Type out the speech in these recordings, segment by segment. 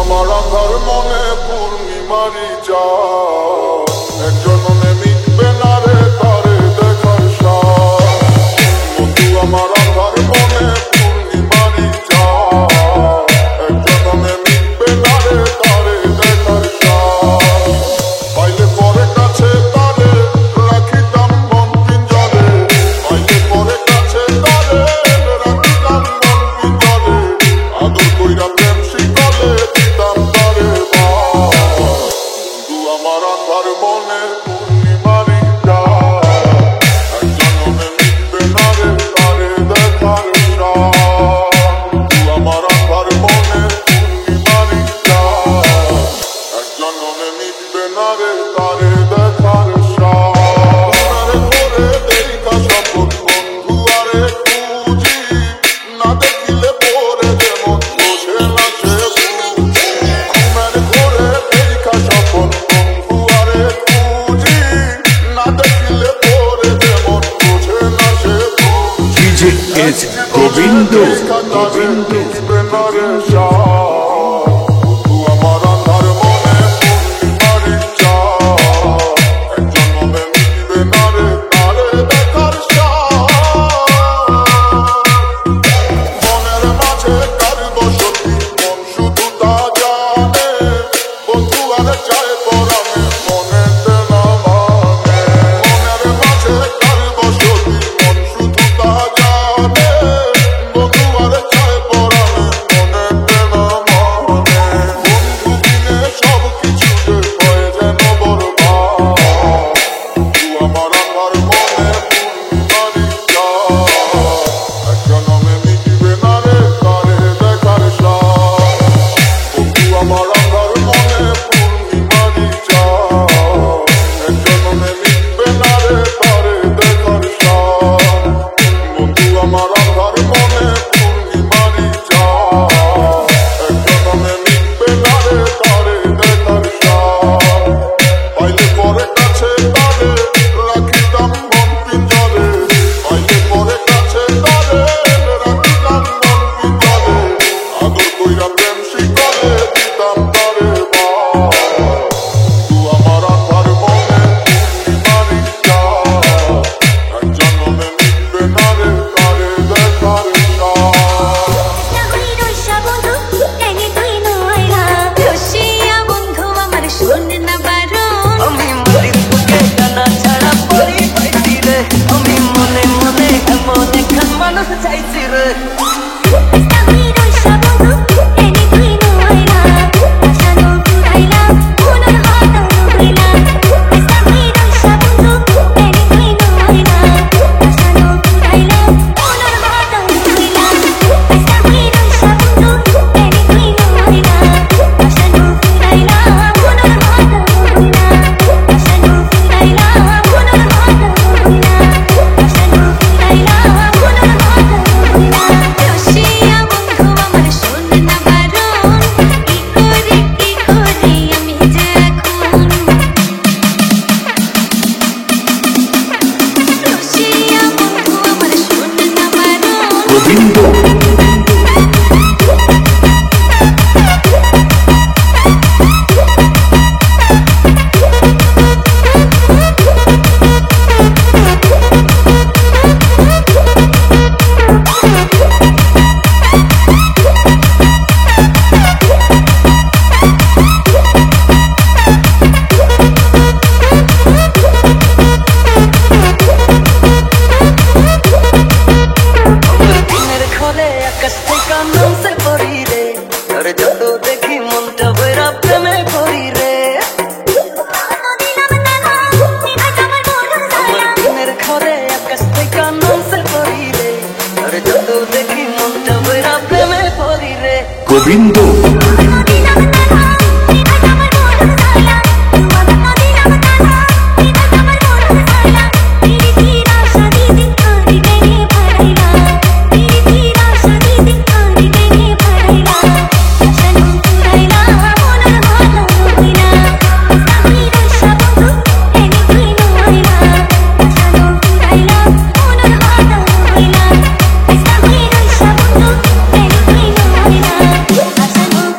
আমার আধার মনে পূর্ণিমারি চাঁদ, এক জনমে মিটবে না রে তারে দেখার স্বাদ। বন্ধু আমার আধার মনে পূর্ণিমারি চাঁদ, এক জনমে মিটবে না রে তারে দেখার স্বাদ। পাইলে পরে কাছে তারে রাখিতাম মন পিঞ্জরে, পাইলে পরে কাছে তারে রাখিতাম মন পিঞ্জরে, আদর কইরা প্রেম শিকলে দিতাম তারে বাস। বন্ধু আমার আধার মনে পূর্ণিমারি চাঁদ, এক জনমে মিটবে না রে তারে দেখার স্বাদ। বন্ধু আমার আধার মনে পূর্ণিমারি চাঁদ, এক জনমে মিটবে না রে তারে দেখার স্বাদ। আরে করে দেখা সপন বন্ধু আরে খুঁজি, না দেখিলে পরে যেমন বোঝে না সে বুঝি। ঘুমের ঘোরে দেখা সপন বন্ধু আরে খুঁজি, না দেখিলে পরে যেমন বোঝে না সে বুঝি। DJ is Govindo. মিটবে না রে স্বাদ। বন্ধু আমার আধার মনে পূর্ণিমারি চাঁদ, এক জনমে মিটবে না রে তারে দেখার স্বাদ। মনের মাঝে কার বসতি মন শুধু তা জানে, বন্ধু আরে চায় পরাণে মনেতে না মানে। মনের মাঝে কার বসতি মন শুধু তা জানে, বন্ধু আরে চায় পরাণে মনেতে না মানে। বন্ধু বিনে সব কিছু যে হয় যেন বরবাদ। বন্ধু আমার আধার মনে পূর্ণিমারি চাঁদ, এক জনমে মিটবে না রে তারে দেখার স্বাদ। বন্ধু আমার আধার মনে পূর্ণিমারি চাঁদ, এক জনমে মিটবে না রে তারে দেখার স্বাদ। বন্ধু আমার আধার মনে পূর্ণিমারি চাঁদ, এক জনমে মিটবে না রে তারে দেখার স্বাদ। পাইলে পরে কাছে তারে রাখিতাম মন পিঞ্জরে, পাইলে পরে কাছে তারে রাখিতাম মন পিঞ্জরে, আদর কইরা প্রেম শিকলে দিতাম তারে বাস। বন্ধু আমার আধার মনে পূর্ণিমারি চাঁদ, এক জনমে মিটবে না রে তারে দেখার স্বাদ। আমি মরির বুকে কানা ছাড়া পরি পাইছি রে, আমি মনে মনে এমন একখান মানুষ চাইছি রে। Govindo. আমার দিনের ঘরে আকাশ থেকে নামছে পড়ি রে, তোর যত দেখি মনটা ভৈরা প্রেমে পড়ি রে। আমার দিনের ঘরে আকাশ থেকে নামছে পড়ি রে, তোর যত দেখি মনটা ভৈরা প্রেমে পড়ি রে। Govindo. Asano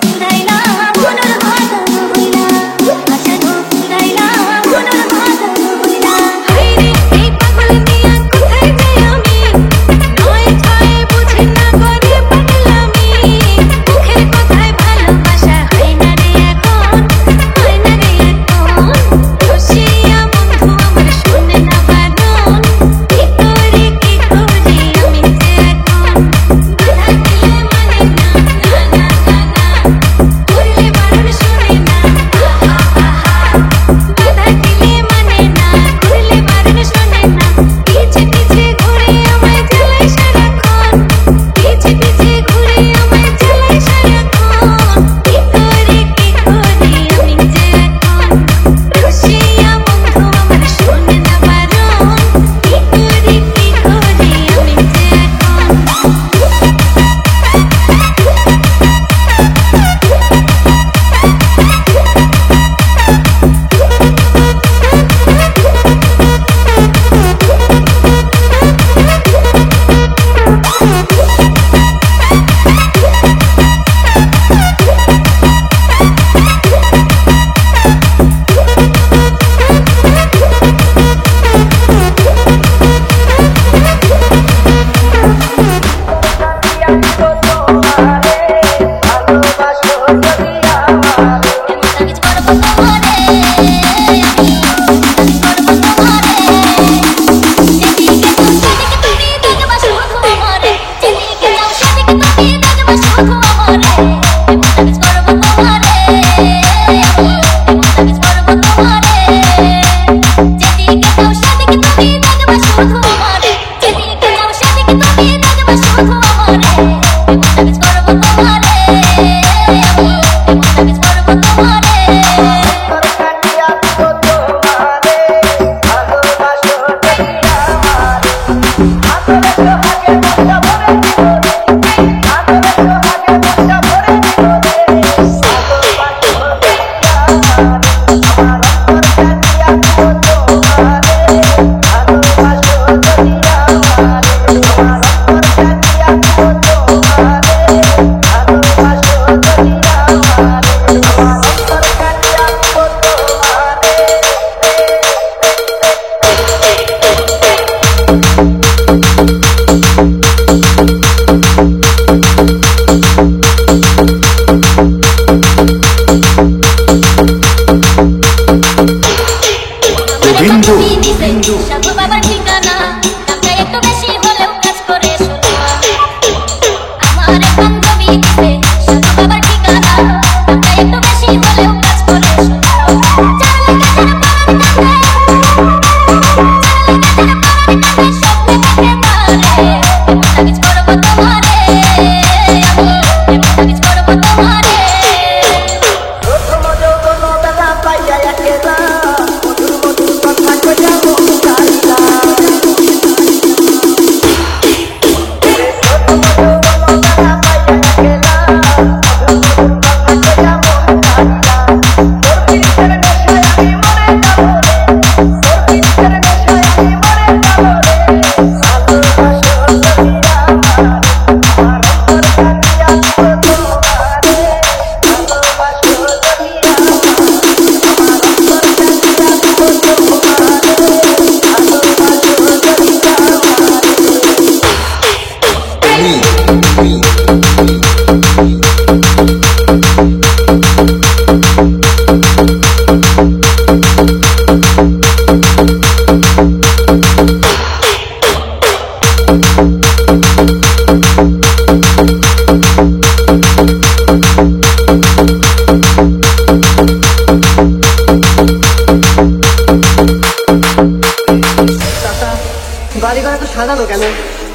সাজানো কেন?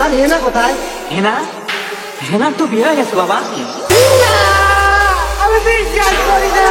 আর হেনা কোথায়? হেনা হেনার তো বিয়ে হয়ে গেছে বাবা। আমি বিশ্বাস করি না।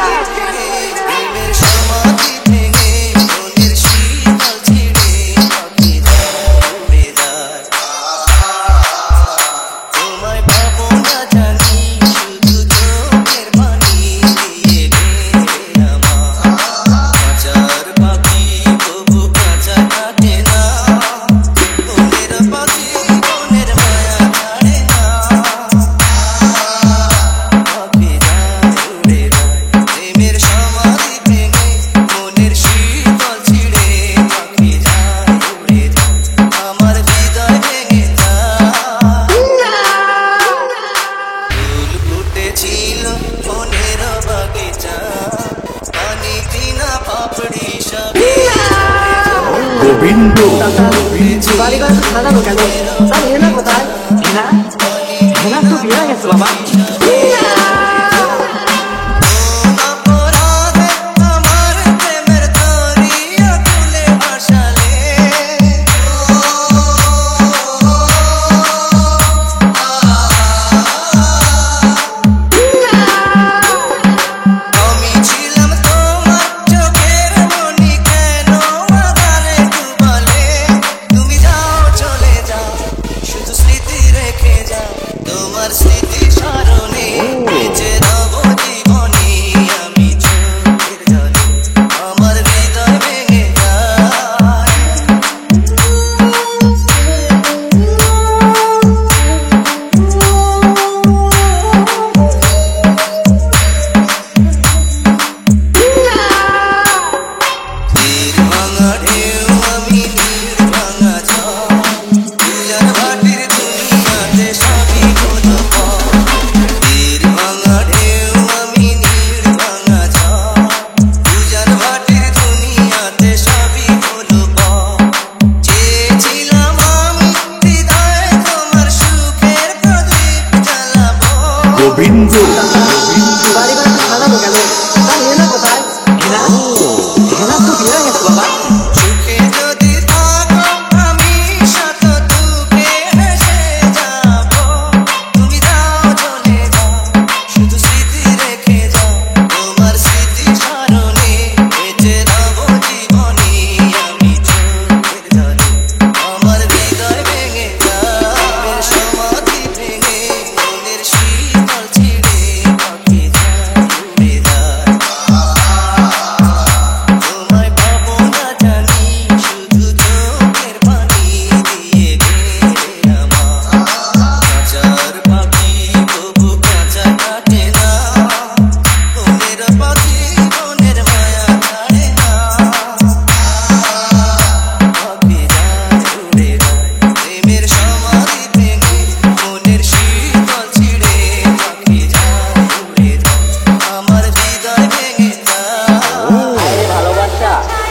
গোবিন্দ বাড়িঘর সাজানো কেন? আর হেনা কোথায়? হেনা হেনার তো বিয়ে হয়ে গেছে বাবা। গোবিন্দ বাড়িঘর সাজানো কেন? আর হেনা কোথায়? হেনা হেনার তো বিয়ে হয়ে গেছে বাবা।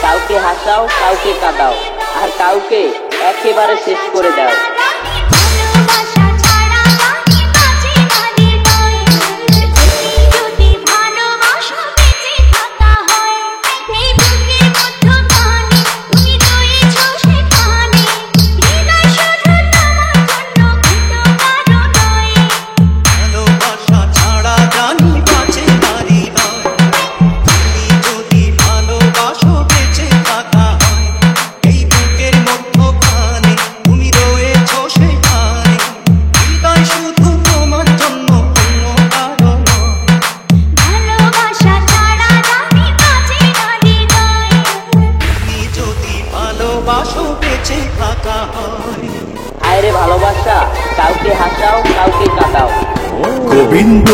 কাউকে হাসাও, কাউকে কাঁদাও, আর কাউকে একেবারে শেষ করে দাও। আরে ভালোবাসা, কাউকে হাসাও, কাউকে কাঁদাও। গোবিন্দ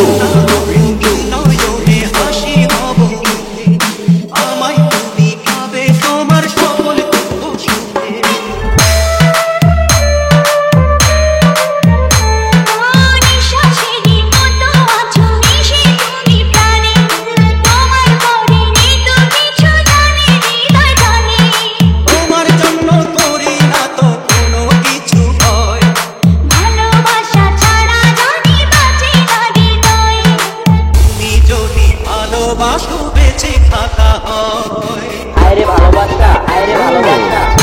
আরে ভালোবাসা, আরে ভালোবাসা।